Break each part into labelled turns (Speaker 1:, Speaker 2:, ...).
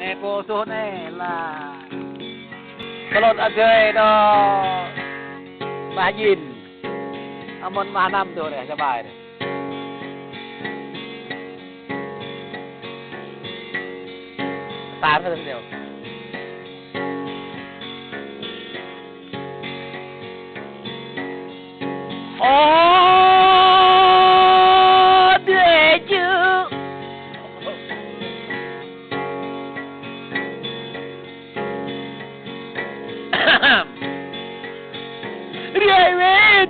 Speaker 1: nè cô số nè là cái lột ở chơi đó mà nhìn môn mà nămตัวเนี่ยสบายเลยตามกันเดียวโอ้เดือดจืดเรียเว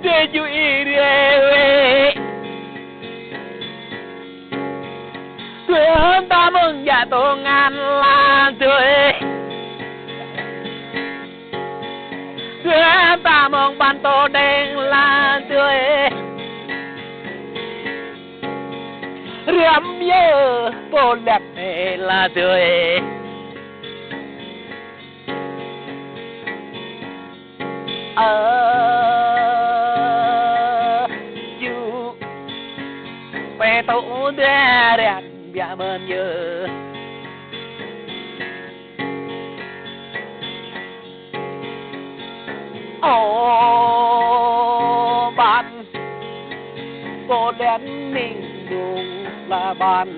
Speaker 1: เดือดอยู่อีเรียเวเพื่อนตามึงอย่าตรงงานลานด้วยเพื่อนตามองบันโตแดงลานด้วยเรียมเยอะโปรแลบเนลาด้วยอยู่ไปตู้เดือดอย่าเมินเยอะโอ้บันโกเดนนิ่งดูละบัน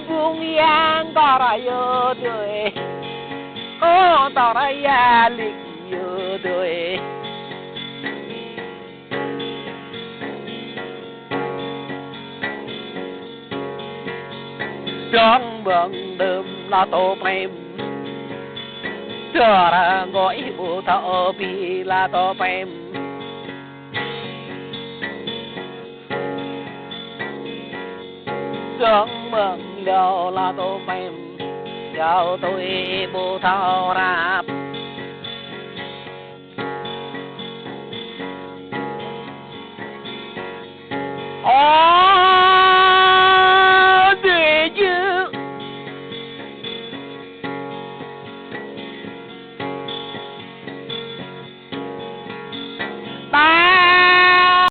Speaker 1: buông yang tỏ ra yêu đời ô tỏ ra ya lịch yêu đời trong bận đêm là tổ phim trở ra gọi u thọ pi là tổ phim trong bận đầu là tổ phim giao tôi bù thao ra